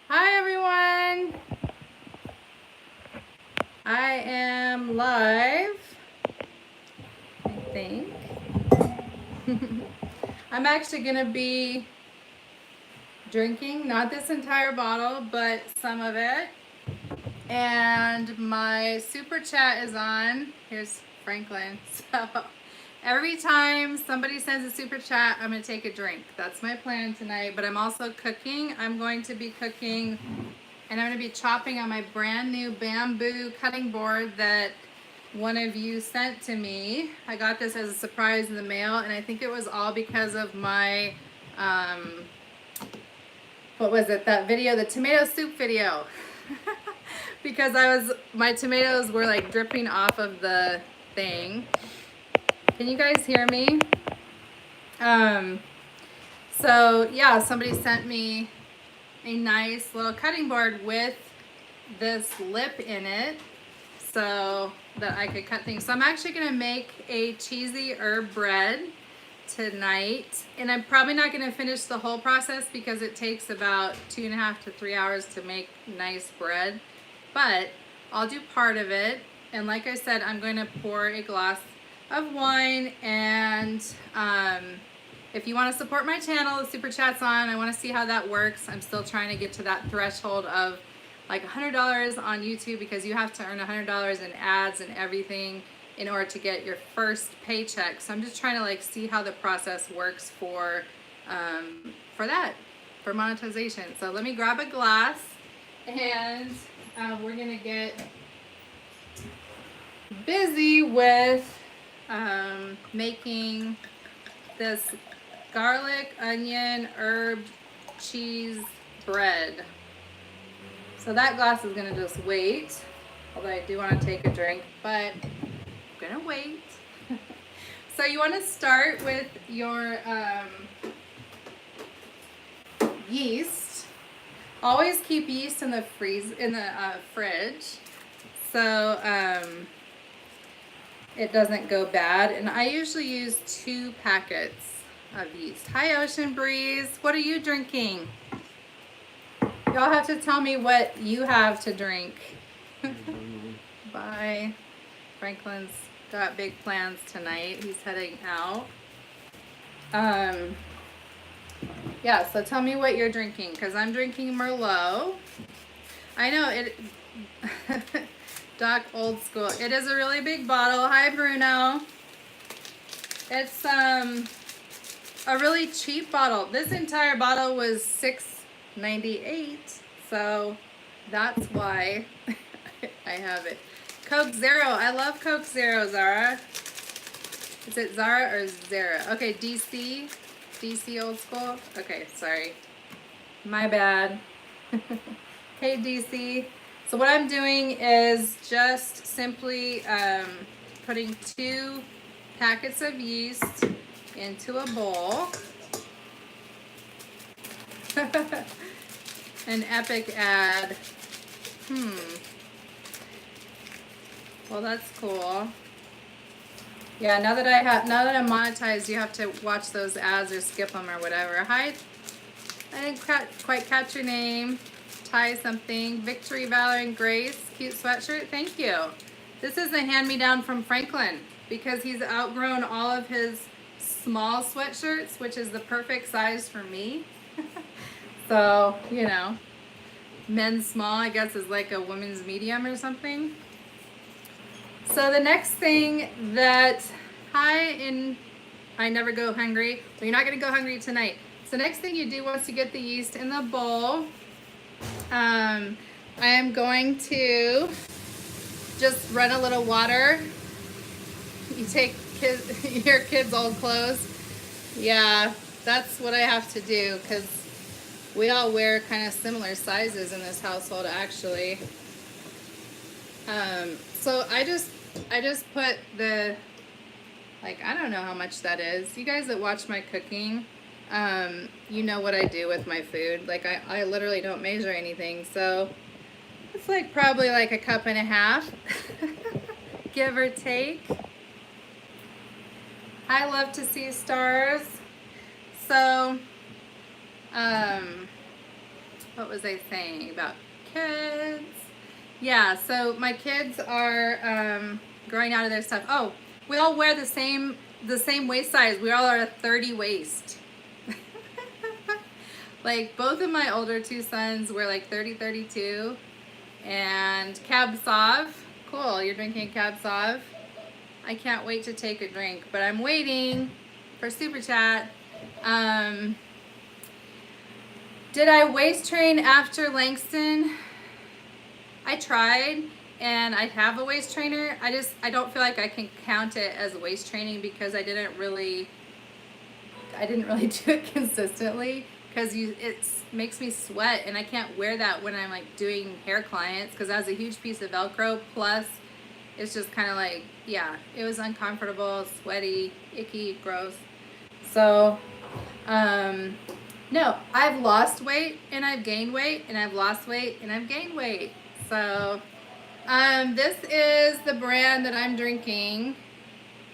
Hi everyone! I am live, I think. I'm actually going to be drinking, not this entire bottle, but some of it. And my super chat is on. Here's Franklin. So every time somebody sends a super chat, I'm going to take a drink. That's my plan tonight. But I'm also cooking. I'm going to be cooking, and I'm going to be chopping on my brand new bamboo cutting board that one of you sent to me. I got this as a surprise in the mail, and I think it was all because of my, what was it, that video, the tomato soup video. Because my tomatoes were like dripping off of the thing. Can you guys hear me? So yeah, somebody sent me a nice little cutting board with this lip in it so that I could cut things. So I'm actually gonna make a cheesy herb bread tonight, and I'm probably not gonna finish the whole process because it takes about 2.5 to 3 hours to make nice bread, but I'll do part of it. And like I said, I'm going to pour a glass of wine, and if you want to support my channel, the super chat's on. I want to see how that works. I'm still trying to get to that threshold of like $100 on YouTube, because you have to earn $100 in ads and everything in order to get your first paycheck. So I'm just trying to like see how the process works for that, for monetization. So let me grab a glass, and we're gonna get busy with making this garlic, onion, herb, cheese bread. So that glass is gonna just wait, although I do want to take a drink, but I'm gonna wait. So you want to start with your yeast. Always keep yeast in the fridge, so it doesn't go bad. And I usually use 2 packets of yeast. Hi, Ocean Breeze. What are you drinking? Y'all have to tell me what you have to drink. Bye. Franklin's got big plans tonight. He's heading out. Yeah, so tell me what you're drinking, because I'm drinking Merlot. I know it. Doc Old School. It is a really big bottle. Hi, Bruno. It's a really cheap bottle. This entire bottle was $6.98, so that's why I have it. Coke Zero. I love Coke Zero, Zara. Is it Zara or Zara? Okay, DC Old School. Okay, sorry. My bad. Hey, DC. So what I'm doing is just simply putting 2 packets of yeast into a bowl. An epic ad. Well, that's cool. Yeah, now that I'm monetized, you have to watch those ads or skip them or whatever. Hi, I didn't quite catch your name. Ty something. Victory, Valor, and Grace. Cute sweatshirt. Thank you. This is a hand-me-down from Franklin because he's outgrown all of his small sweatshirts, which is the perfect size for me. So, you know, men's small, I guess, is like a women's medium or something. So the next thing that, I never go hungry. Well, you're not going to go hungry tonight. So next thing you do once you get the yeast in the bowl, I am going to just run a little water. You take your kids' old clothes. Yeah, that's what I have to do, because we all wear kind of similar sizes in this household, actually. So I just put the, like, I don't know how much that is. You guys that watch my cooking, you know what I do with my food. Like, I literally don't measure anything. So it's like probably like 1.5 cups, give or take. I love to see stars. So What was I saying about kids? Yeah, so my kids are growing out of their stuff. Oh, we all wear the same waist size. We all are a 30 waist. Like both of my older two sons were like 30, 32. And Cab Sauv. Cool, you're drinking Cab Sauv. I can't wait to take a drink, but I'm waiting for Super Chat. Did I waist train after Langston? I tried, and I have a waist trainer. I don't feel like I can count it as waist training because I didn't really do it consistently because it makes me sweat, and I can't wear that when I'm like doing hair clients because it has a huge piece of Velcro. Plus, it's just kind of like, yeah, it was uncomfortable, sweaty, icky, gross. So, no, I've lost weight and I've gained weight and I've lost weight and I've gained weight. So, this is the brand that I'm drinking,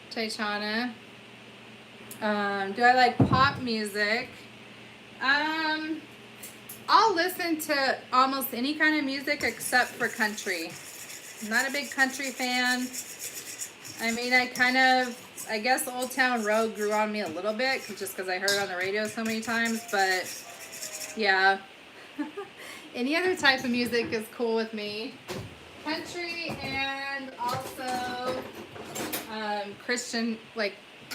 Taichana. Do I like pop music? I'll listen to almost any kind of music except for country. I'm not a big country fan. I mean, I guess Old Town Road grew on me a little bit just because I heard it on the radio so many times, but yeah. Any other type of music is cool with me. Country and also Christian,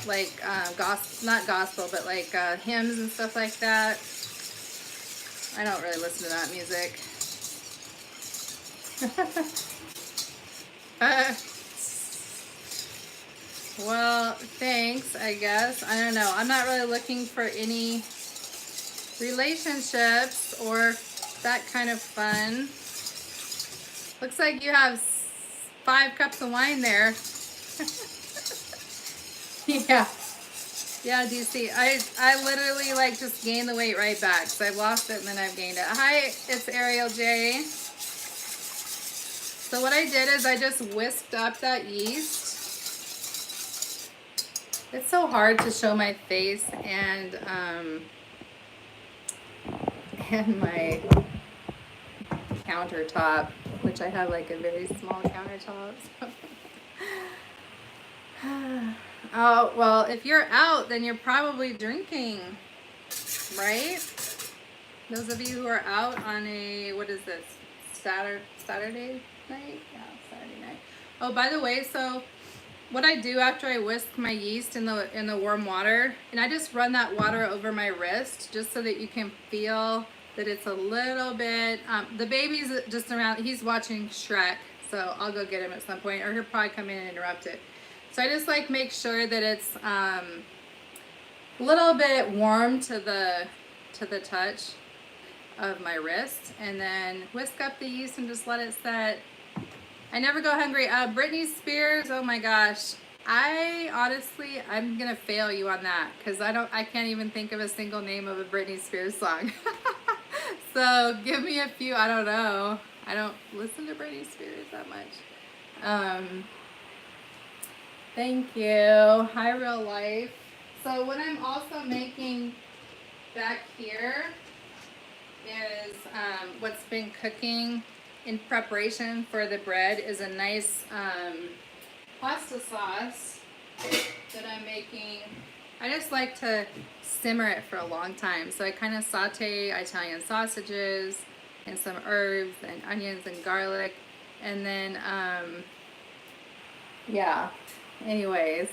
not gospel, but like hymns and stuff like that. I don't really listen to that music. Well, thanks, I guess. I don't know. I'm not really looking for any relationships or that kind of fun. Looks like you have 5 cups of wine there. Yeah. Yeah, DC. I literally like just gained the weight right back. So I've lost it and then I've gained it. Hi, it's Ariel J. So what I did is I just whisked up that yeast. It's so hard to show my face and my countertop, which I have like a very small countertop. Oh, well, if you're out, then you're probably drinking, right? Those of you who are out on a, what is this, Saturday night? Yeah, Saturday night. Oh, by the way, so what I do after I whisk my yeast in the warm water, and I just run that water over my wrist just so that you can feel that it's a little bit, the baby's just around, he's watching Shrek, so I'll go get him at some point, or he'll probably come in and interrupt it. So I just like make sure that it's a little bit warm to the touch of my wrist, and then whisk up the yeast and just let it set. I never go hungry. Britney Spears, oh my gosh. I'm gonna fail you on that because I can't even think of a single name of a Britney Spears song. So give me a few. I don't know. I don't listen to Britney Spears that much. Thank you. Hi, real life. So what I'm also making back here is what's been cooking in preparation for the bread is a nice pasta sauce that I'm making. I just like to simmer it for a long time. So I kind of saute Italian sausages and some herbs and onions and garlic. And then, yeah, anyways.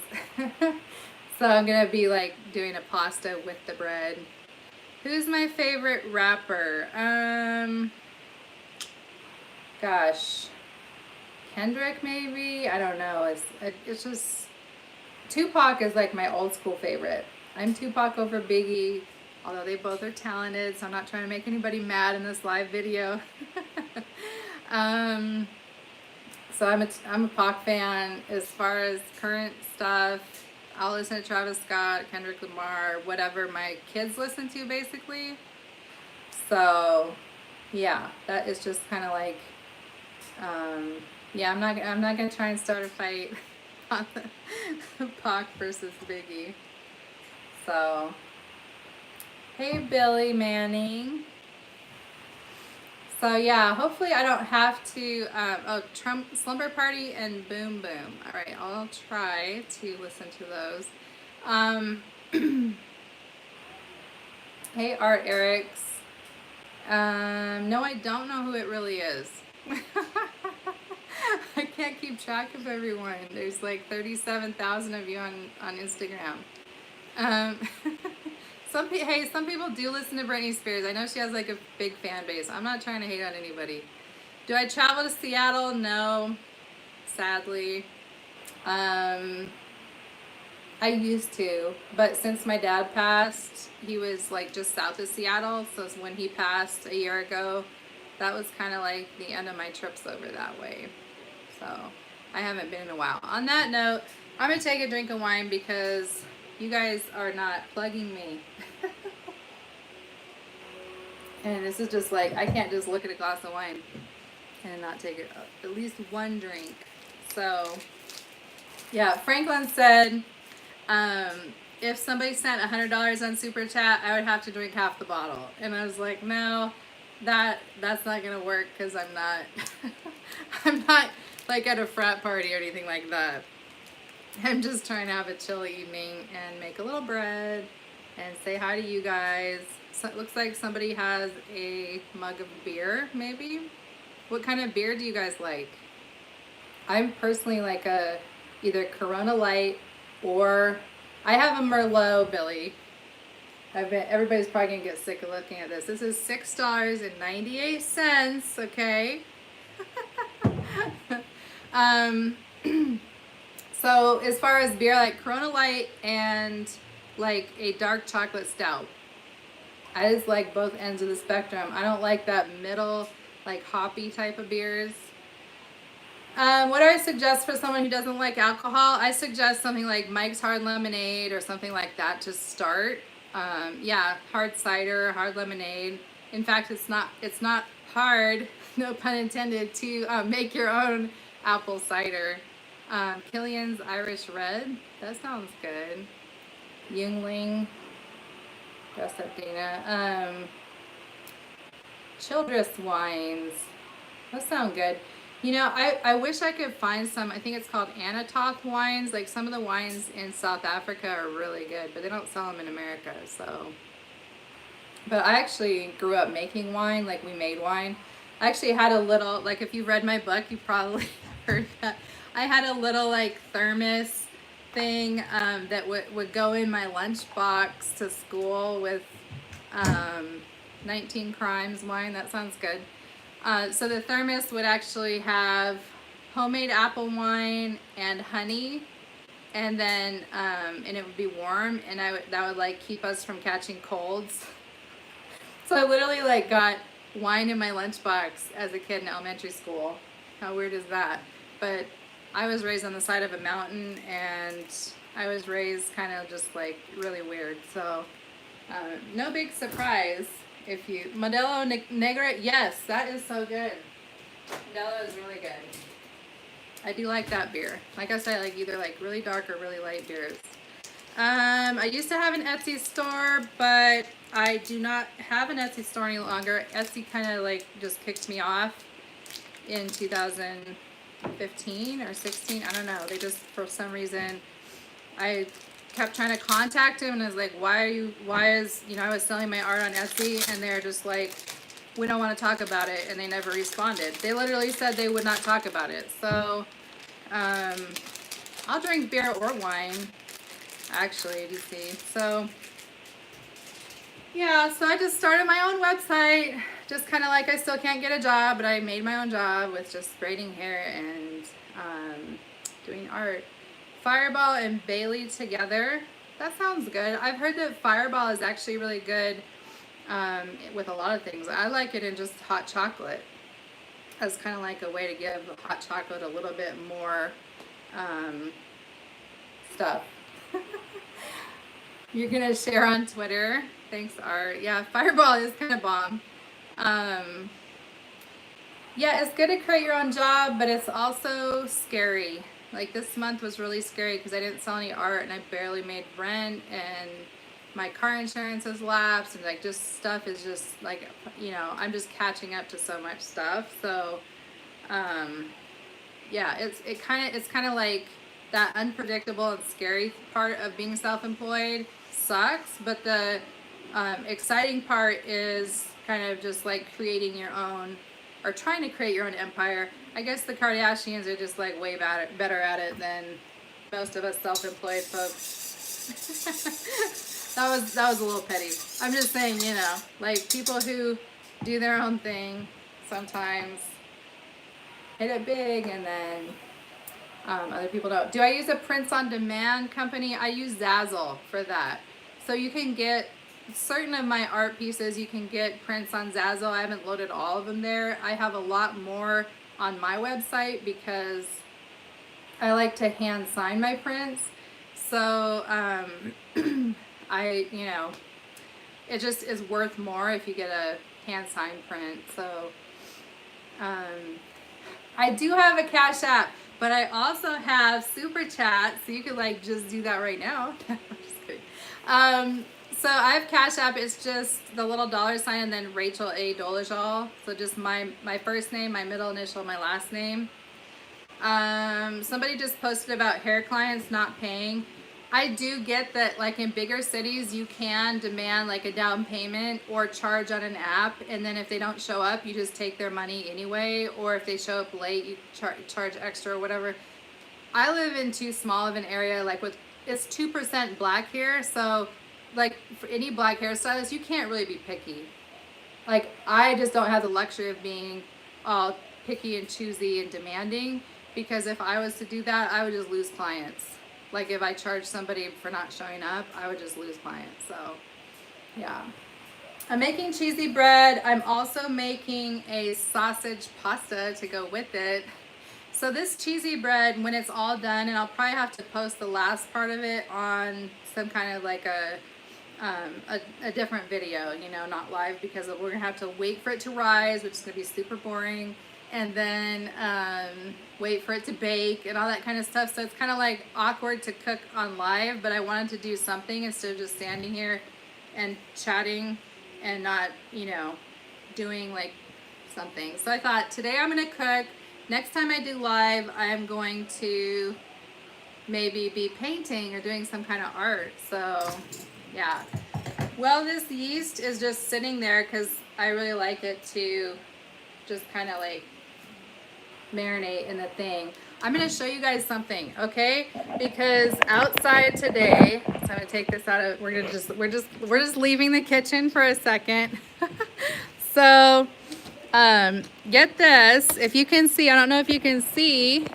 So I'm going to be like doing a pasta with the bread. Who's my favorite rapper? Gosh, Kendrick maybe? I don't know. It's just, Tupac is like my old school favorite. I'm Tupac over Biggie, although they both are talented, so I'm not trying to make anybody mad in this live video. So I'm a Pac fan. As far as current stuff, I'll listen to Travis Scott, Kendrick Lamar, whatever my kids listen to, basically. So, yeah, that is just kind of like, yeah, I'm not gonna try and start a fight on the Pac versus Biggie. So, Hey, Billy Manning. So yeah, hopefully I don't have to. Oh, Trump Slumber Party and Boom Boom. All right, I'll try to listen to those. Um, hey, Art Erics. No, I don't know who it really is. I can't keep track of everyone. There's like 37,000 of you on Instagram. Um, some people do listen to Britney Spears. I know she has like a big fan base. I'm not trying to hate on anybody. Do I travel to Seattle? No, sadly. Um, I used to, but since my dad passed, he was like just south of Seattle. So when he passed a year ago, that was kind of like the end of my trips over that way. So I haven't been in a while. On that note, I'm gonna take a drink of wine because you guys are not plugging me. And this is just like, I can't just look at a glass of wine and not take it, at least one drink. So yeah, Franklin said, um, if somebody sent $100 on Super Chat, I would have to drink half the bottle. And I was like, no, that's not gonna work because I'm not I'm not like at a frat party or anything like that. I'm just trying to have a chill evening and make a little bread and say hi to you guys. So it looks like somebody has a mug of beer, maybe. What kind of beer do you guys like? I'm personally like a either Corona Light or I have a Merlot, Billy. Everybody's probably gonna get sick of looking at this. This is $6.98. Okay. um, so as far as beer, like Corona Light and like a dark chocolate stout. I just like both ends of the spectrum. I don't like that middle, like hoppy type of beers. What do I suggest for someone who doesn't like alcohol? I suggest something like Mike's Hard Lemonade or something like that to start. Yeah, hard cider, hard lemonade. In fact, it's not hard, no pun intended, to make your own apple cider. Killian's Irish Red. That sounds good. Yingling. Dress up, Dana. Childress wines. Those sound good. You know, I wish I could find some, I think it's called Anatoth wines. Like some of the wines in South Africa are really good, but they don't sell them in America, so. But I actually grew up making wine, like we made wine. I actually had a little, like if you read my book, you probably heard that. I had a little like thermos thing that would go in my lunchbox to school with 19 Crimes wine. That sounds good. So the thermos would actually have homemade apple wine and honey, and then and it would be warm, and that would like keep us from catching colds. So I literally like got wine in my lunchbox as a kid in elementary school. How weird is that? But I was raised on the side of a mountain, and I was raised kind of just like really weird. So no big surprise. If you Modelo Negra, yes, that is so good. Modelo is really good. I do like that beer. Like I said, I like either like really dark or really light beers. I used to have an Etsy store, but I do not have an Etsy store any longer. Etsy kind of like just kicked me off in 2015 or 16. I don't know. They just, for some reason, I kept trying to contact him, and I was like, I was selling my art on Etsy, and they're just like, we don't want to talk about it, and they never responded. They literally said they would not talk about it. So I'll drink beer or wine, actually, to see. So yeah, so I just started my own website, just kind of like I still can't get a job, but I made my own job with just braiding hair and doing art. Fireball and Bailey together. That sounds good. I've heard that Fireball is actually really good with a lot of things. I like it in just hot chocolate as kind of like a way to give hot chocolate a little bit more stuff. You're gonna share on Twitter. Thanks, Art. Yeah, Fireball is kind of bomb. Yeah, it's good to create your own job, but it's also scary. Like this month was really scary because I didn't sell any art and I barely made rent, and my car insurance has lapsed, and like just stuff is just like, you know, I'm just catching up to so much stuff. So yeah, it's kind of like that unpredictable and scary part of being self-employed sucks, but the exciting part is kind of just like creating your own, or trying to create your own empire. I guess the Kardashians are just like way better at it than most of us self-employed folks. that was a little petty. I'm just saying, you know, like people who do their own thing sometimes hit it big, and then other people don't. Do I use a prints on demand company? I use Zazzle for that. So you can get certain of my art pieces, you can get prints on Zazzle. I haven't loaded all of them there. I have a lot more on my website because I like to hand sign my prints. So you know, it just is worth more if you get a hand signed print. So I do have a Cash App, but I also have Super Chat, so you could like just do that right now. I'm just kidding. So I have Cash App. It's just the little $sign and then Rachel A. Dolezal. So just my first name, my middle initial, my last name. Somebody just posted about hair clients not paying. I do get that, like in bigger cities, you can demand like a down payment or charge on an app, and then if they don't show up, you just take their money anyway, or if they show up late, you charge extra or whatever. I live in too small of an area, like it's 2% black here, so like for any black hairstylist, you can't really be picky. Like I just don't have the luxury of being all picky and choosy and demanding, because if I was to do that, I would just lose clients. Like if I charge somebody for not showing up, I would just lose clients. So yeah. I'm making cheesy bread. I'm also making a sausage pasta to go with it. So this cheesy bread, when it's all done, and I'll probably have to post the last part of it on some kind of like a different video, you know, not live, because we're gonna have to wait for it to rise, which is gonna be super boring, and then wait for it to bake and all that kind of stuff. So it's kind of like awkward to cook on live, but I wanted to do something instead of just standing here and chatting and not, you know, doing like something. So I thought today I'm gonna cook. Next time I do live, I'm going to maybe be painting or doing some kind of art. So yeah. Well, this yeast is just sitting there because I really like it to just kind of like marinate in the thing. I'm going to show you guys something, okay? Because outside today, so I'm going to take this out of, we're just leaving the kitchen for a second. So, get this, if you can see, I don't know if you can see.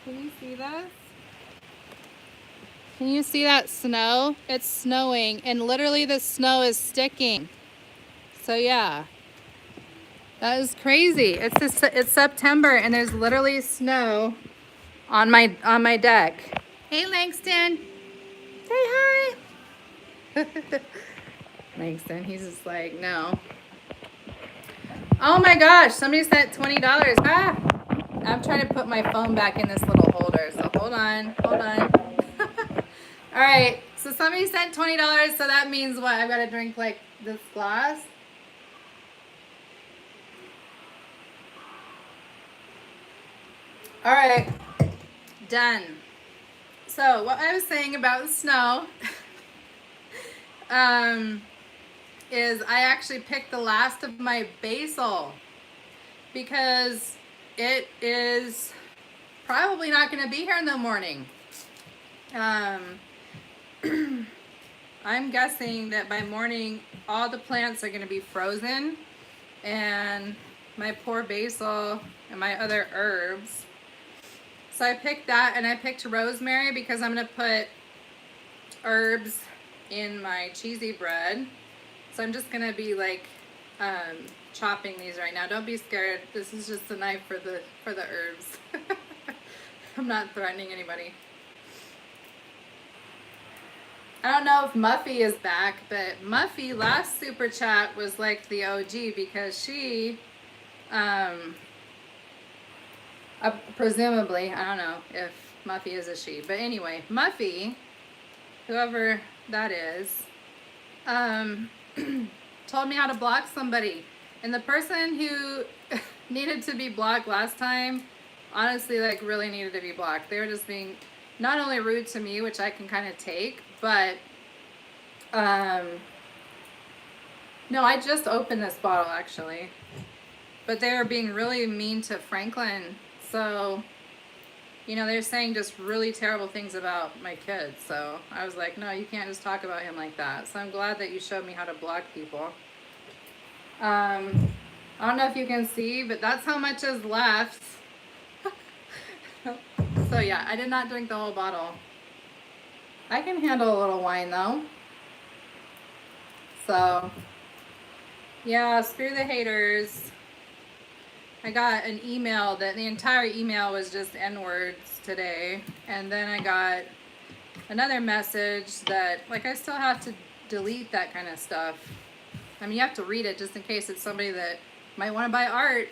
Can you see this? Can you see that snow? It's snowing, and literally the snow is sticking. So yeah. That is crazy. It's September and there's literally snow on my deck. Hey Langston. Say hi. Langston, he's just like, no. Oh my gosh, somebody sent $20. Ah! I'm trying to put my phone back in this little holder, so hold on. All right, so somebody sent $20, so that means what? I've got to drink like this glass. All right, done. So what I was saying about the snow is I actually picked the last of my basil because it is probably not going to be here in the morning. I'm guessing that by morning all the plants are going to be frozen, and my poor basil and my other herbs. So I picked that, and I picked rosemary because I'm going to put herbs in my cheesy bread. So I'm just going to be like chopping these right now. Don't be scared. This is just a knife for the herbs. I'm not threatening anybody. I don't know if Muffy is back, but Muffy last super chat was like the OG because she presumably, I don't know if Muffy is a she, but anyway, Muffy, whoever that is, um, told me how to block somebody. And the person who needed to be blocked last time, honestly, like really needed to be blocked. They were just being not only rude to me, which I can kind of take, but no, I just opened this bottle actually. But they were being really mean to Franklin. So, you know, they're saying just really terrible things about my kids. So I was like, no, you can't just talk about him like that. So I'm glad that you showed me how to block people. I don't know if you can see, but that's how much is left. So yeah, I did not drink the whole bottle. I can handle a little wine though. So yeah, screw the haters. I got an email that the entire email was just N-words today. And then I got another message that, like, I still have to delete that kind of stuff. I mean, you have to read it just in case it's somebody that might want to buy art.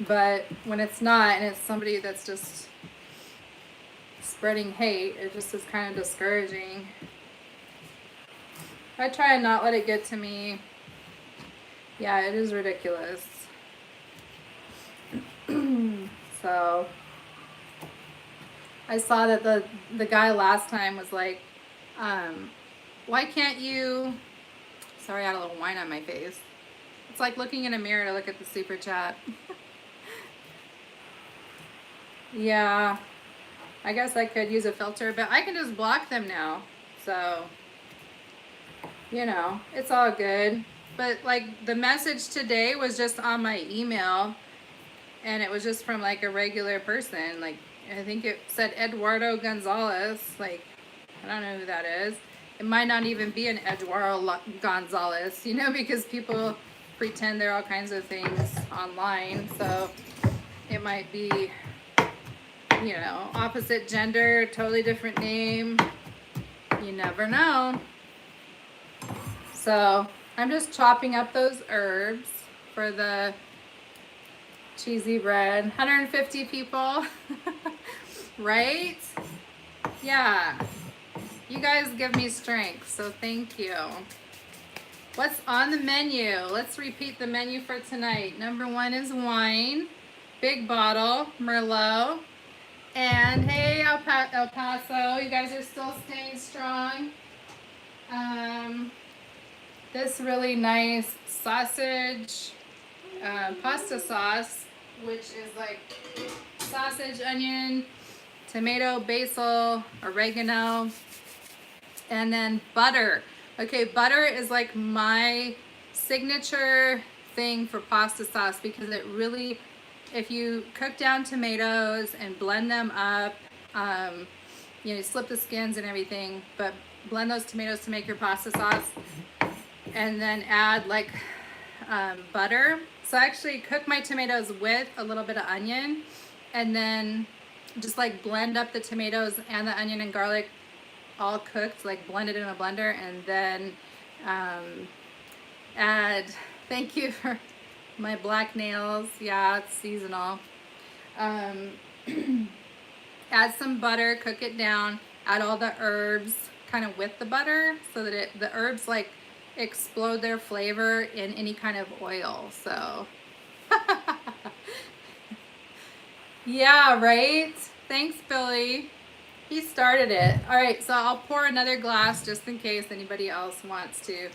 But when it's not, and it's somebody that's just spreading hate, it just is kind of discouraging. I try and not let it get to me. Yeah, it is ridiculous. So I saw that the guy last time was like, why can't you, sorry, I had a little wine on my face. It's like looking in a mirror to look at the super chat. Yeah, I guess I could use a filter, but I can just block them now. So, you know, it's all good. But like the message today was just on my email, and it was just from like a regular person. Like, I think it said Eduardo Gonzalez. Like, I don't know who that is. It might not even be an Eduardo Gonzalez, you know, because people pretend they're all kinds of things online. So it might be, you know, opposite gender, totally different name. You never know. So I'm just chopping up those herbs for the cheesy bread. 150 people, right? Yeah. You guys give me strength, so thank you. What's on the menu? Let's repeat the menu for tonight. Number 1 is wine, big bottle, Merlot. And hey, El Paso, you guys are still staying strong. This really nice sausage, pasta sauce, which is like sausage, onion, tomato, basil, oregano, and then butter. Okay, butter is like my signature thing for pasta sauce because it really, if you cook down tomatoes and blend them up, you know, slip the skins and everything, but blend those tomatoes to make your pasta sauce, and then add like butter. So I actually cook my tomatoes with a little bit of onion, and then just like blend up the tomatoes and the onion and garlic all cooked, like blended in a blender, and then add, thank you for my black nails, yeah, it's seasonal. Add some butter, cook it down, add all the herbs kind of with the butter so that the herbs like explode their flavor in any kind of oil. So yeah, right? Thanks, Billy. He started it. All right, so I'll pour another glass just in case anybody else wants to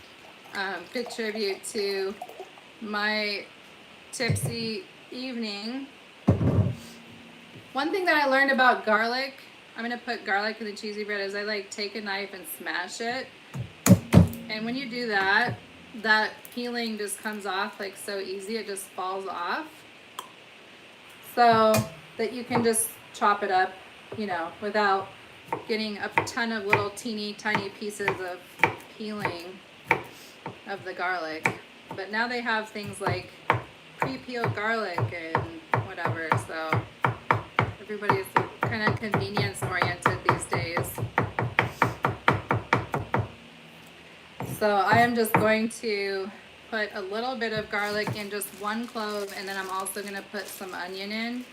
contribute to my tipsy evening. One thing that I learned about garlic, I'm gonna put garlic in the cheesy bread, is I like take a knife and smash it. And when you do that, that peeling just comes off like so easy, it just falls off. So that you can just chop it up, you know, without getting a ton of little teeny tiny pieces of peeling of the garlic. But now they have things like pre-peeled garlic and whatever, so everybody's kind of convenience oriented these days. So I am just going to put a little bit of garlic in just 1 clove, and then I'm also going to put some onion in.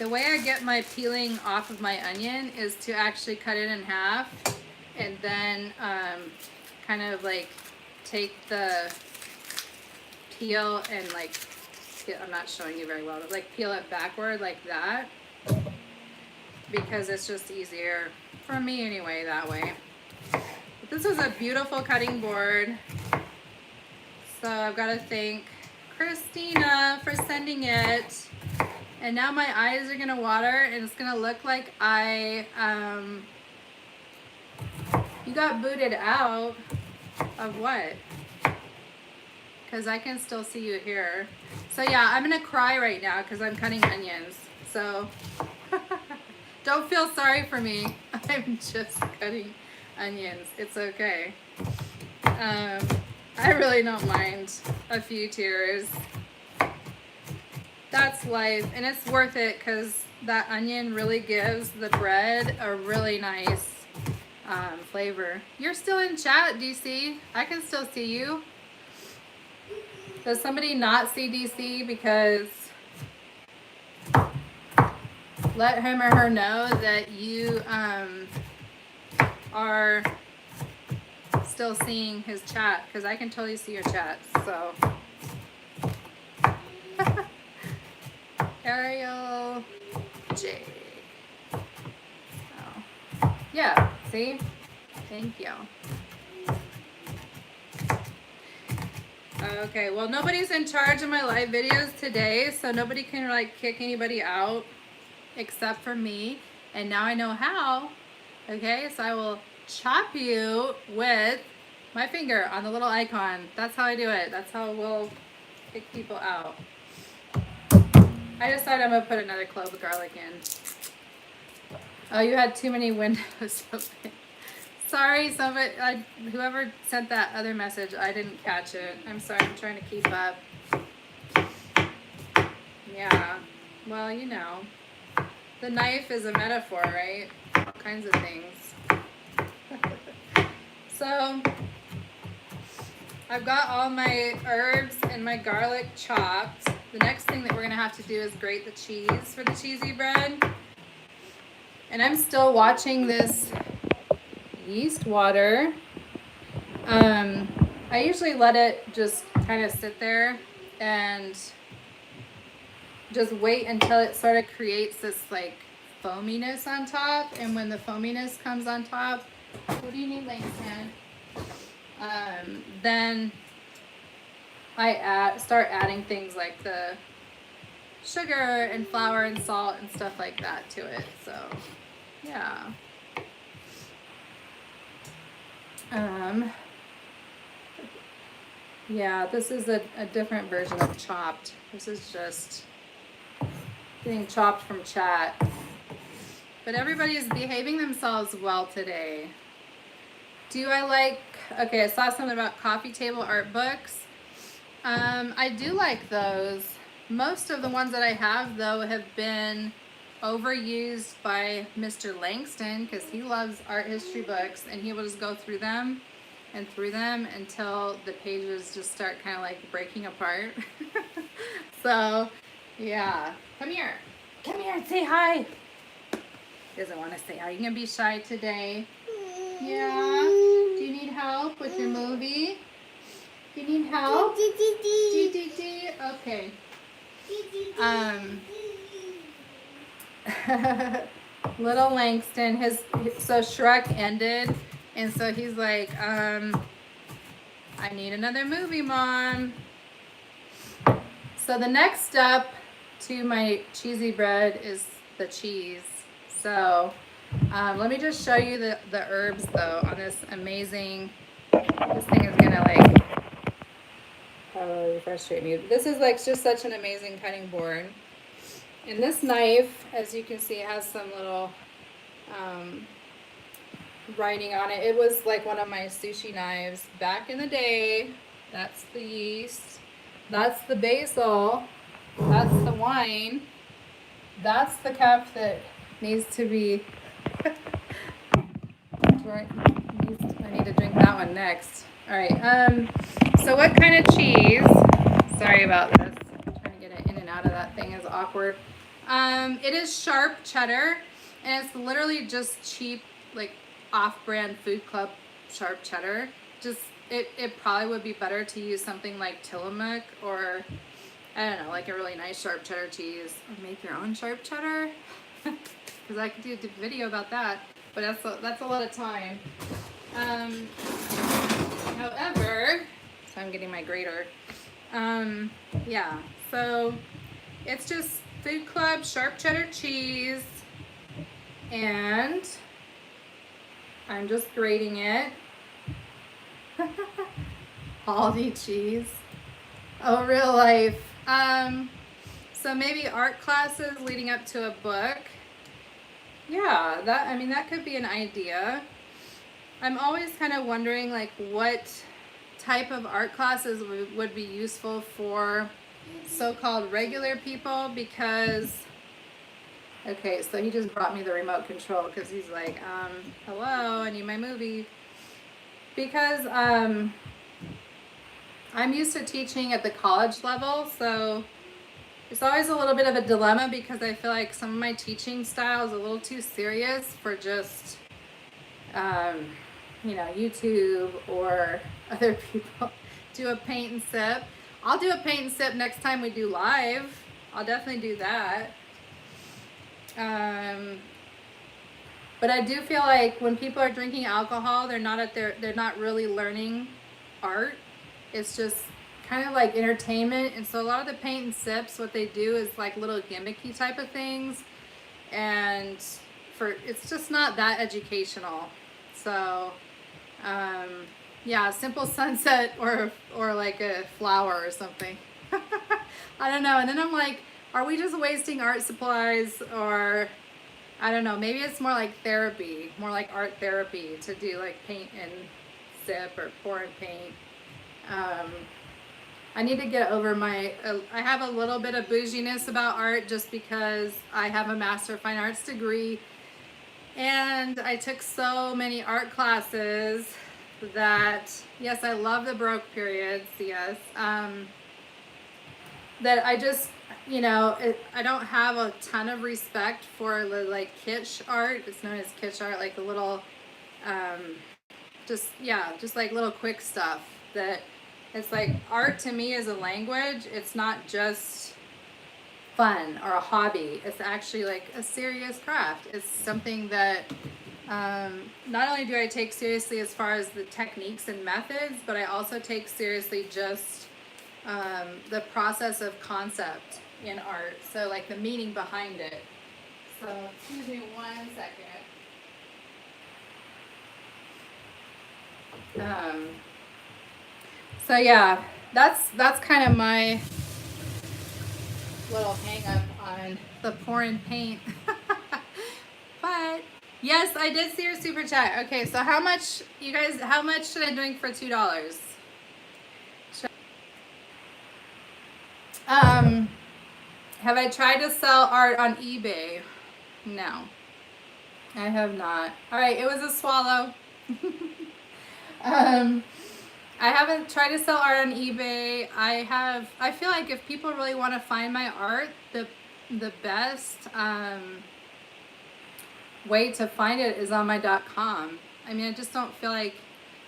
The way I get my peeling off of my onion is to actually cut it in half and then kind of like take the peel and like, I'm not showing you very well, but like peel it backward like that, because it's just easier for me anyway that way. But this is a beautiful cutting board. So I've got to thank Christina for sending it. And now my eyes are gonna water and it's gonna look like you got booted out of what? Because I can still see you here. So yeah, I'm gonna cry right now because I'm cutting onions. So don't feel sorry for me. I'm just cutting onions. It's okay. I really don't mind a few tears. That's life, and it's worth it because that onion really gives the bread a really nice flavor. You're still in chat, DC. I can still see you. Does somebody not see DC? Because let him or her know that you are still seeing his chat, because I can totally see your chat. So Ariel J. Oh. Yeah, see? Thank you. Okay, well, nobody's in charge of my live videos today, so nobody can like kick anybody out except for me. And now I know how. Okay, so I will chop you with my finger on the little icon. That's how I do it. That's how we'll kick people out. I decided I'm gonna put another clove of garlic in. Oh, you had too many windows open. Sorry, somebody, whoever sent that other message, I didn't catch it. I'm sorry, I'm trying to keep up. Yeah, well, you know, the knife is a metaphor, right? All kinds of things. So, I've got all my herbs and my garlic chopped. The next thing that we're gonna have to do is grate the cheese for the cheesy bread. And I'm still watching this yeast water. I usually let it just kind of sit there and just wait until it sort of creates this like foaminess on top. And when the foaminess comes on top, what do you need, Langston? Then I start adding things like the sugar and flour and salt and stuff like that to it. So yeah. Yeah, this is a different version of chopped. This is just getting chopped from chat. But everybody's behaving themselves well today. Do I like, okay, I saw something about coffee table art books. I do like those. Most of the ones that I have, though, have been overused by Mr. Langston because he loves art history books, and he will just go through them and through them until the pages just start kind of like breaking apart. So, yeah. Come here and say hi. He doesn't want to say hi. You're going to be shy today. Yeah. Do you need help with your movie? You need help? Okay. Little Langston, so Shrek ended, and so he's like, I need another movie, Mom. So the next step to my cheesy bread is the cheese. So let me just show you the herbs though on this amazing, this thing is gonna like probably frustrate me. This is like just such an amazing cutting board. And this knife, as you can see, has some little writing on it. It was like one of my sushi knives back in the day. That's the yeast. That's the basil. That's the wine. That's the cup that needs to be... I need to drink that one next. All right. So what kind of cheese? Sorry about this. Trying to get it in and out of that thing is awkward. It is sharp cheddar, and it's literally just cheap, like off-brand Food Club sharp cheddar. Just it probably would be better to use something like Tillamook, or I don't know, like a really nice sharp cheddar cheese, or make your own sharp cheddar. Because I could do a video about that, but that's a lot of time. However, so I'm getting my grater. Yeah, so it's just Food Club sharp cheddar cheese, and I'm just grating it. Aldi cheese. Oh, real life. So maybe art classes leading up to a book. Yeah, that could be an idea. I'm always kind of wondering like what type of art classes would be useful for so-called regular people, because okay, so he just brought me the remote control because he's like, hello, I need my movie. Because I'm used to teaching at the college level, so it's always a little bit of a dilemma because I feel like some of my teaching style is a little too serious for just, YouTube or other people. Do a paint and sip. I'll do a paint and sip next time we do live. I'll definitely do that. But I do feel like when people are drinking alcohol, they're not really learning art. It's just kind of like entertainment. And so a lot of the paint and sips, what they do is like little gimmicky type of things. And it's just not that educational. So, yeah, simple sunset or like a flower or something. I don't know. And then I'm like, are we just wasting art supplies? Or I don't know, maybe it's more like therapy, more like art therapy to do like paint and sip or pour and paint. I need to get over I have a little bit of bouginess about art just because I have a Master of Fine Arts degree and I took so many art classes that, yes, I love the Baroque periods, yes, that I just, I don't have a ton of respect for the like kitsch art. It's known as kitsch art, like the little, just like little quick stuff that it's like art to me is a language. It's not just fun or a hobby. It's actually like a serious craft. It's something that not only do I take seriously as far as the techniques and methods, but I also take seriously just the process of concept in art. So like the meaning behind it. So excuse me 1 second. So yeah, that's kind of my little hang up on the pour and paint. But yes, I did see your super chat. Okay, so how much should I drink for $2? Have I tried to sell art on eBay? No, I have not. All right, it was a swallow. I haven't tried to sell art on eBay. I feel like if people really want to find my art, the best way to find it is on my .com. I mean, I just don't feel like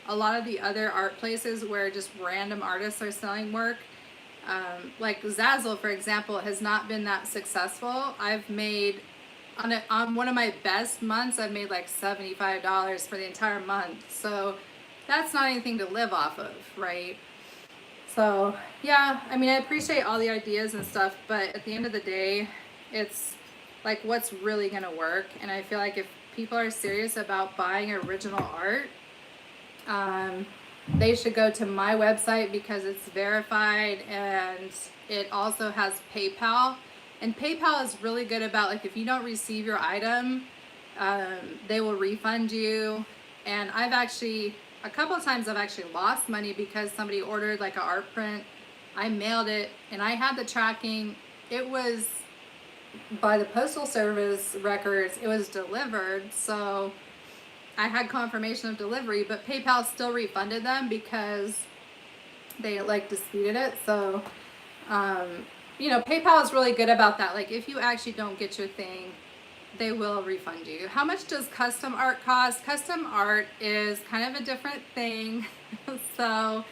a lot of the other art places where just random artists are selling work, like Zazzle, for example, has not been that successful. I've made, on one of my best months, I've made like $75 for the entire month. So that's not anything to live off of, right? So yeah, I mean, I appreciate all the ideas and stuff, but at the end of the day, it's like what's really gonna work. And I feel like if people are serious about buying original art, they should go to my website because it's verified, and it also has PayPal. And PayPal is really good about, like, if you don't receive your item, they will refund you. And I've actually, a couple of times I've actually lost money because somebody ordered like an art print. I mailed it and I had the tracking. It was by the postal service records, it was delivered. So I had confirmation of delivery, but PayPal still refunded them because they like disputed it. So, you know, PayPal is really good about that. Like if you actually don't get your thing, they will refund you. How much does custom art cost? Custom art is kind of a different thing. So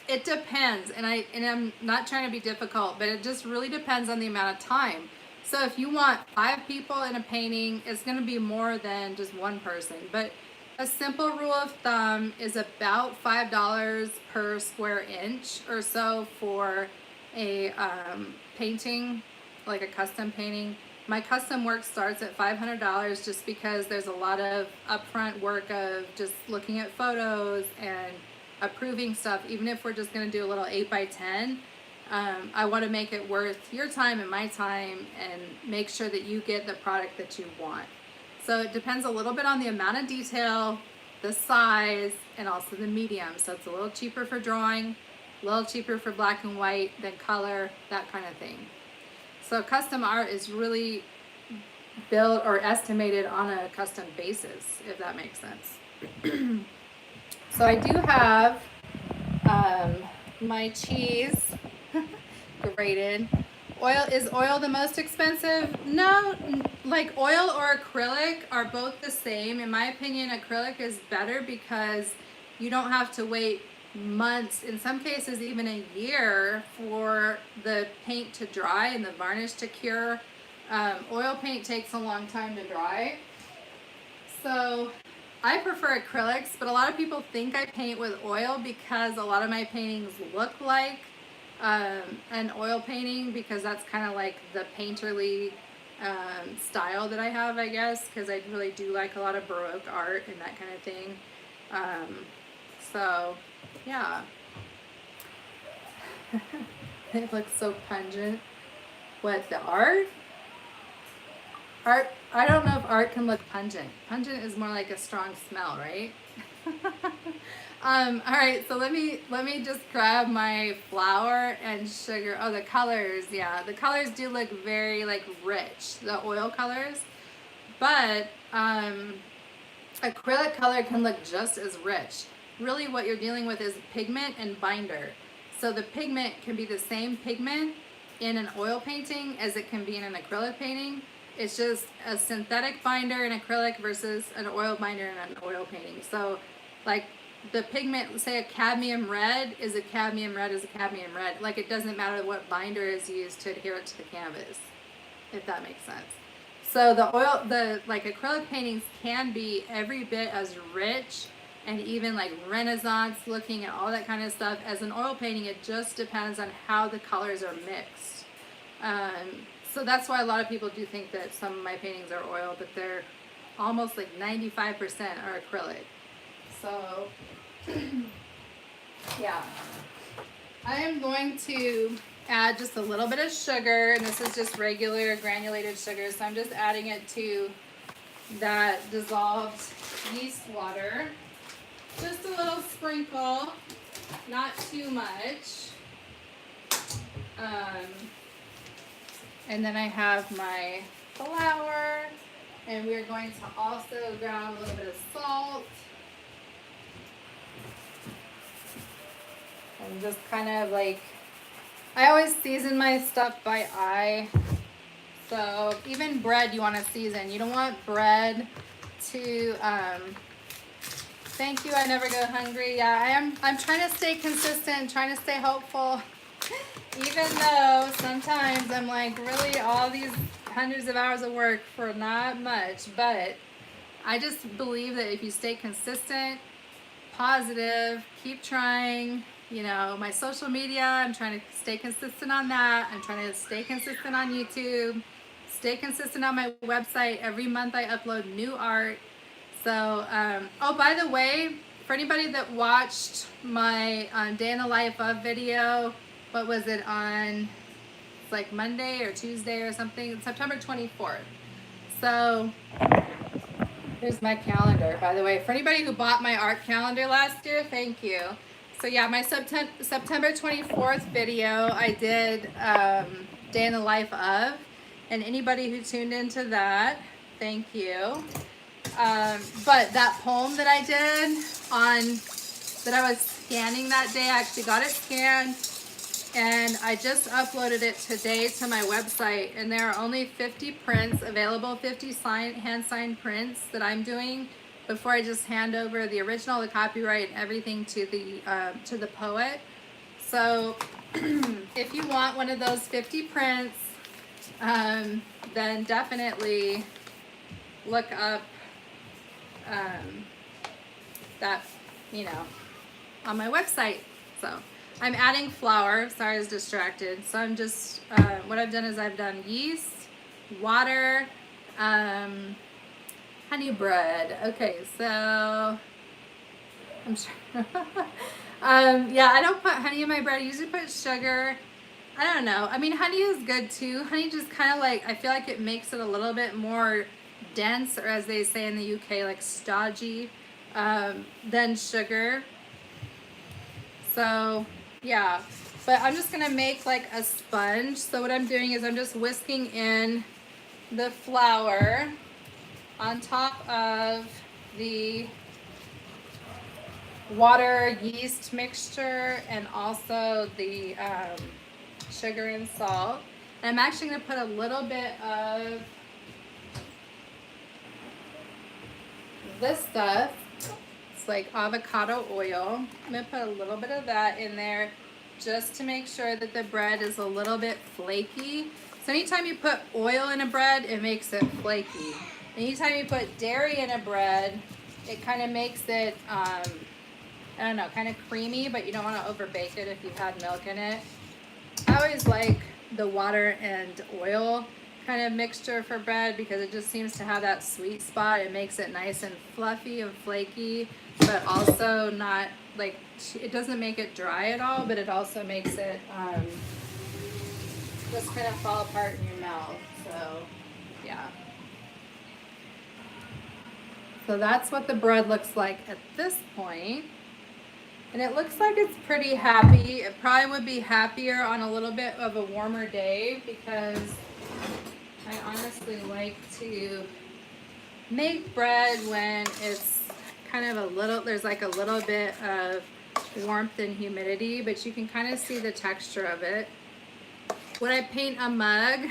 it depends, and I'm not trying to be difficult, but it just really depends on the amount of time. So if you want 5 people in a painting, it's going to be more than just one person. But a simple rule of thumb is about $5 per square inch or so for a painting, like a custom painting. My custom work starts at $500 just because there's a lot of upfront work of just looking at photos and approving stuff. Even if we're just going to do a little 8x10, I want to make it worth your time and my time and make sure that you get the product that you want. So it depends a little bit on the amount of detail, the size, and also the medium. So it's a little cheaper for drawing, a little cheaper for black and white than color, that kind of thing. So custom art is really built or estimated on a custom basis, if that makes sense. So I do have my cheese grated. Is oil the most expensive? No, like oil or acrylic are both the same. In my opinion, acrylic is better because you don't have to wait months, in some cases even a year, for the paint to dry and the varnish to cure. Oil paint takes a long time to dry. So I prefer acrylics, but a lot of people think I paint with oil because a lot of my paintings look like an oil painting, because that's kind of like the painterly style that I have, I guess, because I really do like a lot of Baroque art and that kind of thing. So yeah. It looks so pungent. What, the art? Art, I don't know if art can look pungent. Pungent is more like a strong smell, right? All right, so let me just grab my flour and sugar. Oh, the colors, yeah, the colors do look very like rich, the oil colors, but acrylic color can look just as rich. Really what you're dealing with is pigment and binder. So the pigment can be the same pigment in an oil painting as it can be in an acrylic painting. It's just a synthetic binder in acrylic versus an oil binder in an oil painting. So like the pigment, say a cadmium red is a cadmium red is a cadmium red. Like it doesn't matter what binder is used to adhere it to the canvas, if that makes sense. So the like acrylic paintings can be every bit as rich and even like Renaissance looking and all that kind of stuff as an oil painting. It just depends on how the colors are mixed. So that's why a lot of people do think that some of my paintings are oil, but they're almost like 95% are acrylic. So yeah, I am going to add just a little bit of sugar, and this is just regular granulated sugar, so I'm just adding it to that dissolved yeast water. Just a little sprinkle, not too much. And then I have my flour, and we're going to also ground a little bit of salt. And just kind of like, I always season my stuff by eye. So even bread you want to season. You don't want bread to, thank you, I never go hungry. Yeah, I'm trying to stay consistent, trying to stay hopeful. Even though sometimes I'm like, really, all these hundreds of hours of work for not much. But I just believe that if you stay consistent, positive, keep trying. You know, my social media, I'm trying to stay consistent on that. I'm trying to stay consistent on YouTube, stay consistent on my website. Every month I upload new art. So, oh, by the way, for anybody that watched my Day in the Life of video, what was it on, it's like Monday or Tuesday or something, September 24th. So here's my calendar, by the way. For anybody who bought my art calendar last year, thank you. So yeah, my September 24th video, I did Day in the Life of, and anybody who tuned into that, thank you. But that poem that I did that I was scanning that day, I actually got it scanned. And I just uploaded it today to my website, and there are only 50 prints available, 50 hand-signed prints that I'm doing before I just hand over the original, the copyright, and everything to the poet. So if you want one of those 50 prints, then definitely look up that, you know, on my website. So I'm adding flour. Sorry, I was distracted. So I'm just, what I've done is I've done yeast, water, honey bread. Okay, so I'm sure. Yeah, I don't put honey in my bread. I usually put sugar. I don't know. I mean, honey is good too. Honey just kind of like, I feel like it makes it a little bit more dense, or as they say in the UK, like stodgy, than sugar. So yeah, but I'm just gonna make like a sponge. So what I'm doing is I'm just whisking in the flour on top of the water yeast mixture and also the sugar and salt. And I'm actually going to put a little bit of this stuff. It's like avocado oil. I'm going to put a little bit of that in there just to make sure that the bread is a little bit flaky. So anytime you put oil in a bread, it makes it flaky. Anytime you put dairy in a bread, it kind of makes it, I don't know, kind of creamy, but you don't want to overbake it if you've had milk in it. I always like the water and oil kind of mixture for bread because it just seems to have that sweet spot. It makes it nice and fluffy and flaky, but also not like, it doesn't make it dry at all, but it also makes it just kind of fall apart in your mouth. So yeah. So that's what the bread looks like at this point. And it looks like it's pretty happy. It probably would be happier on a little bit of a warmer day because I honestly like to make bread when it's kind of a little, there's like a little bit of warmth and humidity, but you can kind of see the texture of it. Would I paint a mug?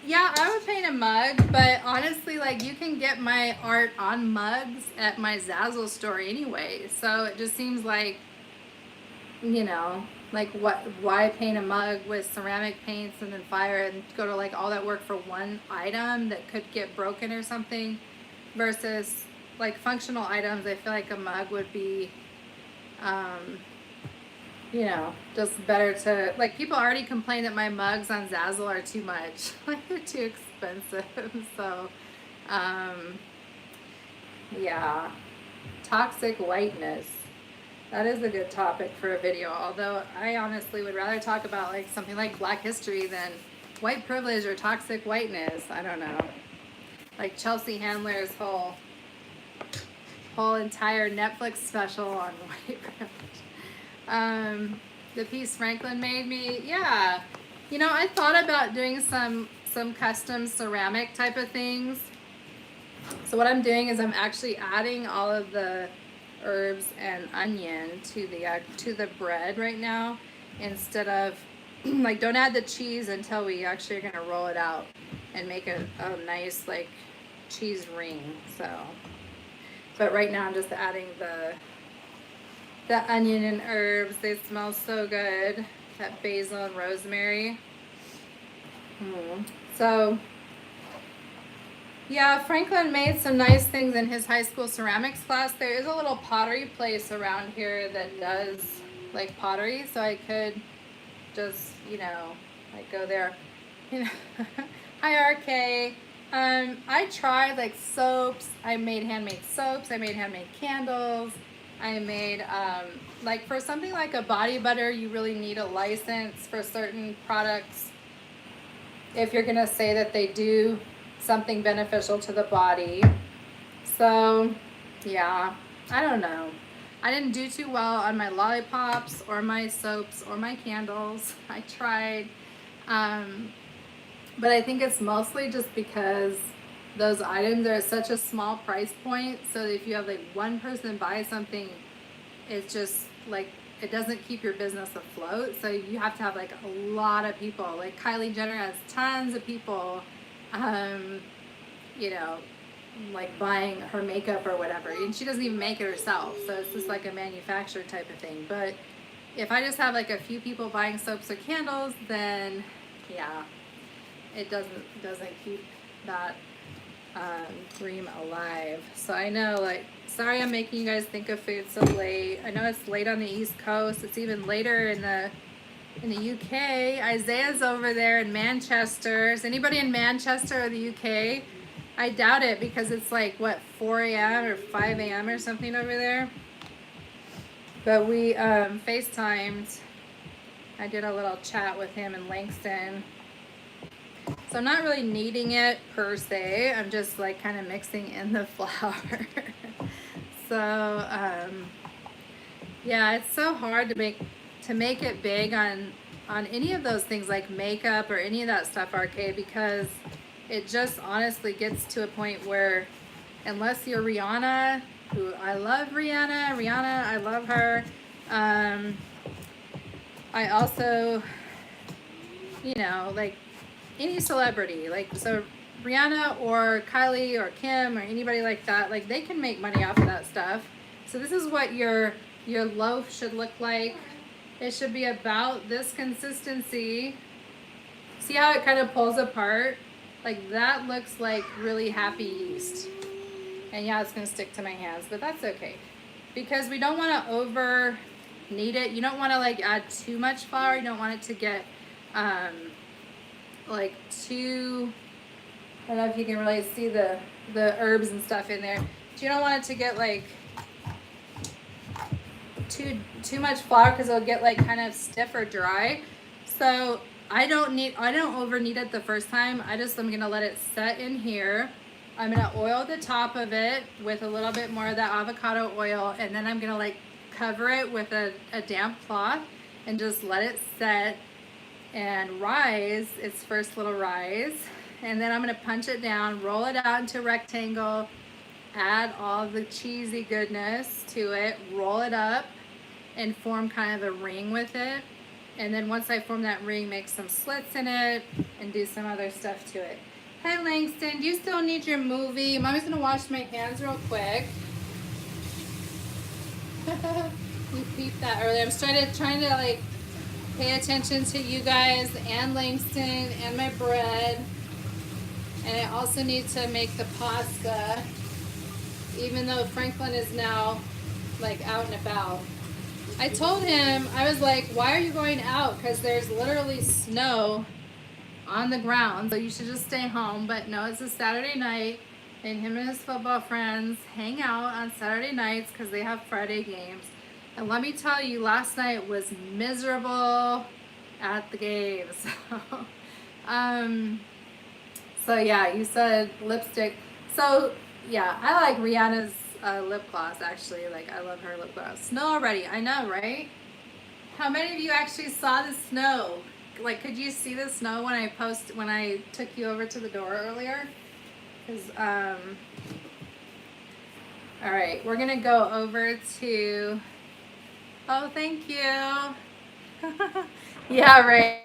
Yeah, I would paint a mug, but honestly, like, you can get my art on mugs at my Zazzle store anyway. So it just seems like, you know, like why paint a mug with ceramic paints and then fire and go to like all that work for one item that could get broken or something versus like functional items. I feel like a mug would be, you know, just better to, like, people already complain that my mugs on Zazzle are too much. Like, they're too expensive. So, yeah. Toxic whiteness. That is a good topic for a video. Although, I honestly would rather talk about, like, something like Black history than white privilege or toxic whiteness. I don't know. Like Chelsea Handler's whole entire Netflix special on white privilege. The piece Franklin made me, yeah. You know, I thought about doing some custom ceramic type of things. So what I'm doing is I'm actually adding all of the herbs and onion to the bread right now, instead of like, don't add the cheese until we actually are gonna roll it out and make a nice like cheese ring. So, but right now I'm just adding the onion and herbs. They smell so good. That basil and rosemary. So, yeah, Franklin made some nice things in his high school ceramics class. There is a little pottery place around here that does like pottery, so I could just, you know, like go there. You know, hi RK. I tried like soaps. I made handmade soaps. I made handmade candles. I made, like for something like a body butter, you really need a license for certain products if you're going to say that they do something beneficial to the body. So, yeah, I don't know. I didn't do too well on my lollipops or my soaps or my candles. I tried, but I think it's mostly just because those items are at such a small price point, so if you have like one person buy something, it's just like it doesn't keep your business afloat. So you have to have like a lot of people. Like Kylie Jenner has tons of people, you know, like buying her makeup or whatever, and she doesn't even make it herself. So it's just like a manufactured type of thing. But if I just have like a few people buying soaps or candles, then yeah, it doesn't keep that dream alive. So I know, like, sorry I'm making you guys think of food so late. I know it's late on the East Coast. It's even later in the UK. Isaiah's over there in Manchester. Is anybody in Manchester or the UK? I doubt it, because it's like, what, 4 a.m. or 5 a.m. or something over there. But we FaceTimed. I did a little chat with him in Langston. So I'm not really kneading it per se. I'm just like kind of mixing in the flour. So yeah, it's so hard to make it big on any of those things like makeup or any of that stuff, RK, because it just honestly gets to a point where, unless you're Rihanna, who I love Rihanna, I love her. I also, you know, like any celebrity, like, so Rihanna or Kylie or Kim or anybody like that, like they can make money off of that stuff. So this is what your loaf should look like. It should be about this consistency. See how it kind of pulls apart? Like that looks like really happy yeast. And yeah, it's gonna stick to my hands, but that's okay, because we don't want to over knead it. You don't want to like add too much flour. You don't want it to get like too, I don't know if you can really see the herbs and stuff in there. But you don't want it to get like too much flour, because it'll get like kind of stiff or dry. So I don't over knead it the first time. I'm gonna let it set in here. I'm gonna oil the top of it with a little bit more of that avocado oil, and then I'm gonna like cover it with a damp cloth and just let it set and rise its first little rise. And then I'm gonna punch it down, roll it out into a rectangle, add all the cheesy goodness to it, roll it up, and form kind of a ring with it. And then once I form that ring, make some slits in it and do some other stuff to it. Hey Langston, do you still need your movie? Mommy's gonna wash my hands real quick. You peeped that earlier. I'm trying to like pay attention to you guys and Langston and my bread. And I also need to make the pasta, even though Franklin is now like out and about. I told him, I was like, why are you going out? Because there's literally snow on the ground, so you should just stay home. But no, it's a Saturday night, and him and his football friends hang out on Saturday nights because they have Friday games. And let me tell you, last night was miserable at the games. So yeah, you said lipstick. So yeah, I like Rihanna's lip gloss, actually. Like, I love her lip gloss. Snow already, I know, right? How many of you actually saw the snow? Like, could you see the snow when I took you over to the door earlier? Because, all right, we're gonna go over to, oh, thank you. Yeah, right.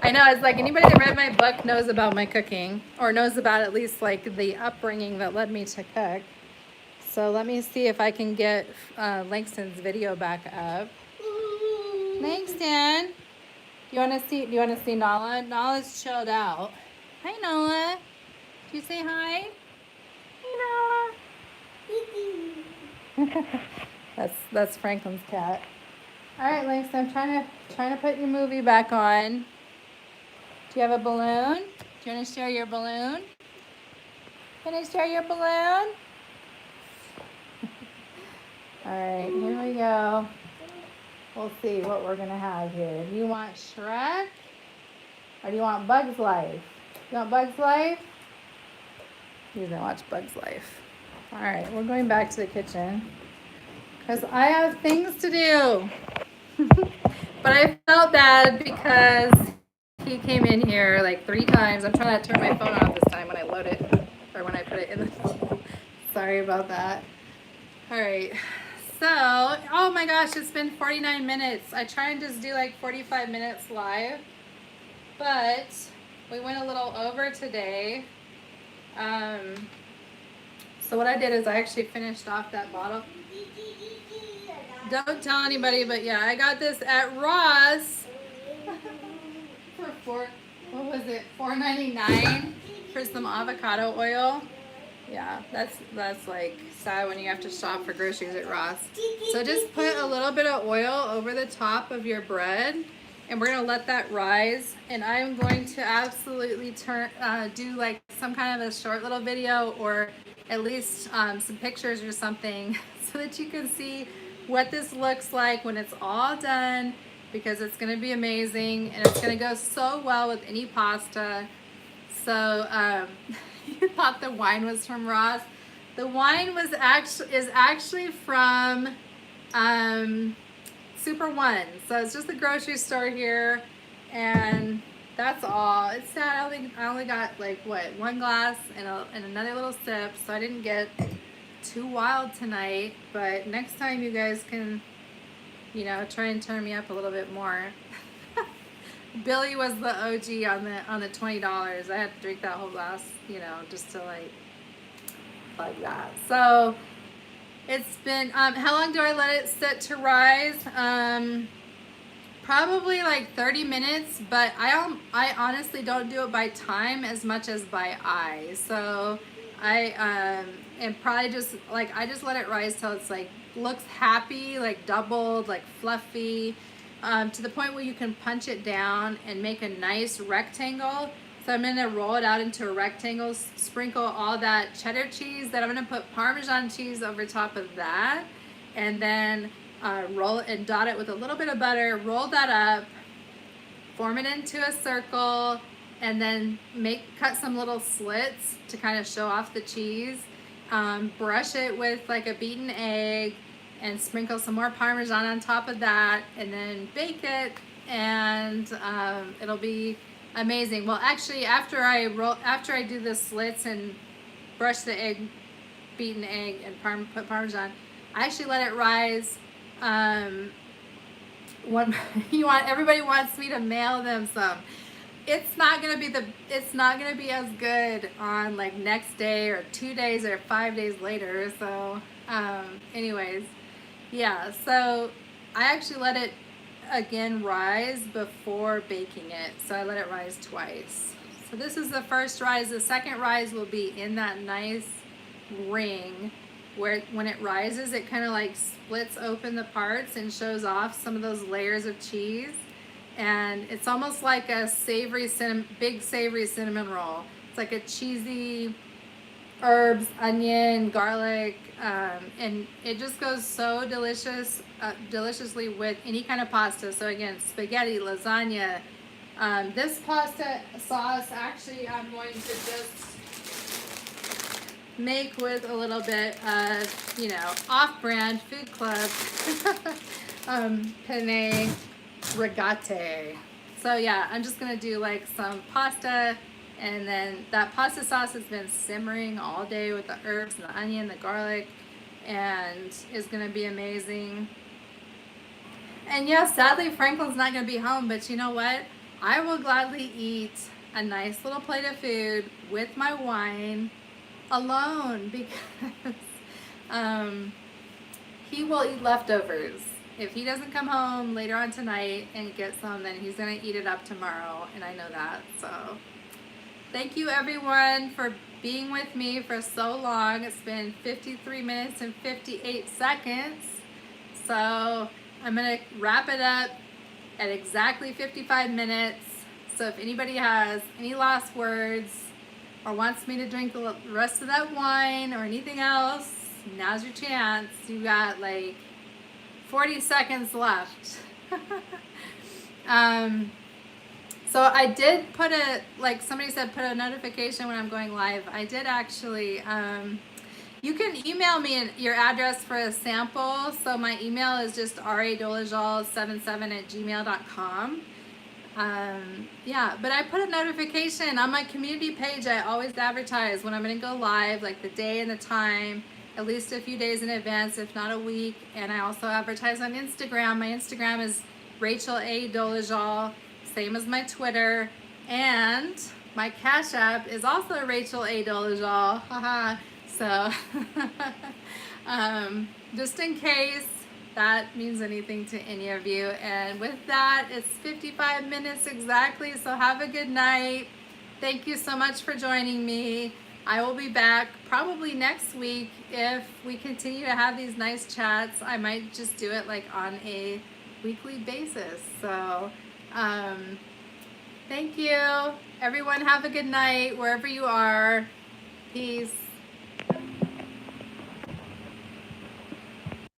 I know, it's like anybody that read my book knows about my cooking, or knows about at least like the upbringing that led me to cook. So let me see if I can get Langston's video back up. Langston, do you want to see Nala? Nala's chilled out. Hi, Nala. Do you say hi? Hey, Nala. That's Franklin's cat. All right, Langston, I'm trying to put your movie back on. Do you have a balloon? Do you want to share your balloon? Can I share your balloon? All right, here we go. We'll see what we're gonna have here. Do you want Shrek, or do you want Bug's Life? You want Bug's Life? You're gonna watch Bug's Life. All right, we're going back to the kitchen because I have things to do. But I felt bad because he came in here like 3 times. I'm trying to turn my phone off this time when I load it, or when I put it in the. Sorry about that. All right. So, oh my gosh, it's been 49 minutes. I try and just do like 45 minutes live, but we went a little over today. So what I did is I actually finished off that bottle. Don't tell anybody, but yeah, I got this at Ross for what was it, $4.99 for some avocado oil. Yeah, that's like sad when you have to shop for groceries at Ross. So just put a little bit of oil over the top of your bread, and we're gonna let that rise. And I'm going to absolutely do like some kind of a short little video, or at least some pictures or something, so that you can see what this looks like when it's all done, because it's gonna be amazing and it's gonna go so well with any pasta. So you thought the wine was from Ross. The wine is actually from Super One. So it's just the grocery store here, and that's all. It's sad. I only got like one glass and another little sip, so I didn't get too wild tonight. But next time you guys can, try and turn me up a little bit more. Billy was the OG on the $20. I had to drink that whole glass, just to like that. So it's been, how long do I let it sit to rise? Probably like 30 minutes, but I honestly don't do it by time as much as by eye. So I and probably just like, I just let it rise till it's like looks happy, like doubled, like fluffy, to the point where you can punch it down and make a nice rectangle. So I'm gonna roll it out into a rectangle, sprinkle all that cheddar cheese, then I'm gonna put Parmesan cheese over top of that, and then roll it and dot it with a little bit of butter, roll that up, form it into a circle, and then cut some little slits to kind of show off the cheese. Brush it with like a beaten egg and sprinkle some more Parmesan on top of that, and then bake it, and it'll be amazing. Well, actually, after I do the slits and brush the beaten egg, and put Parmesan, I actually let it rise. Everybody wants me to mail them some. It's not gonna be as good on like next day or 2 days or 5 days later. So, anyways, yeah. So I actually let it again rise before baking it. So I let it rise twice. So this is the first rise. The second rise will be in that nice ring where when it rises, it kind of like splits open the parts and shows off some of those layers of cheese. And it's almost like a big savory cinnamon roll. It's like a cheesy herbs, onion, garlic, and it just goes so deliciously with any kind of pasta. So again, spaghetti, lasagna. This pasta sauce, actually, I'm going to just make with a little bit of, off-brand Food Club penne rigate. So yeah, I'm just gonna do like some pasta, and then that pasta sauce has been simmering all day with the herbs and the onion, the garlic, and is gonna be amazing. And yeah, sadly Franklin's not gonna be home, but you know what? I will gladly eat a nice little plate of food with my wine alone, because he will eat leftovers. If he doesn't come home later on tonight and get some, then he's going to eat it up tomorrow, and I know that. So thank you everyone for being with me for so long. It's been 53 minutes and 58 seconds. So I'm going to wrap it up at exactly 55 minutes. So if anybody has any last words or wants me to drink the rest of that wine or anything else, now's your chance. You got like 40 seconds left. So I did put like somebody said, put a notification when I'm going live. I did actually. You can email me your address for a sample. So my email is just radolajal77@gmail.com. Yeah, but I put a notification on my community page. I always advertise when I'm going to go live, like the day and the time. at least a few days in advance, if not a week. And I also advertise on Instagram. My Instagram is Rachel A. Dolezal, same as my Twitter. And my Cash App is also Rachel A. Dolezal. Haha. So just in case that means anything to any of you. And with that, it's 55 minutes exactly. So have a good night. Thank you so much for joining me. I will be back probably next week if we continue to have these nice chats. I might just do it like on a weekly basis. So thank you. Everyone have a good night wherever you are. Peace.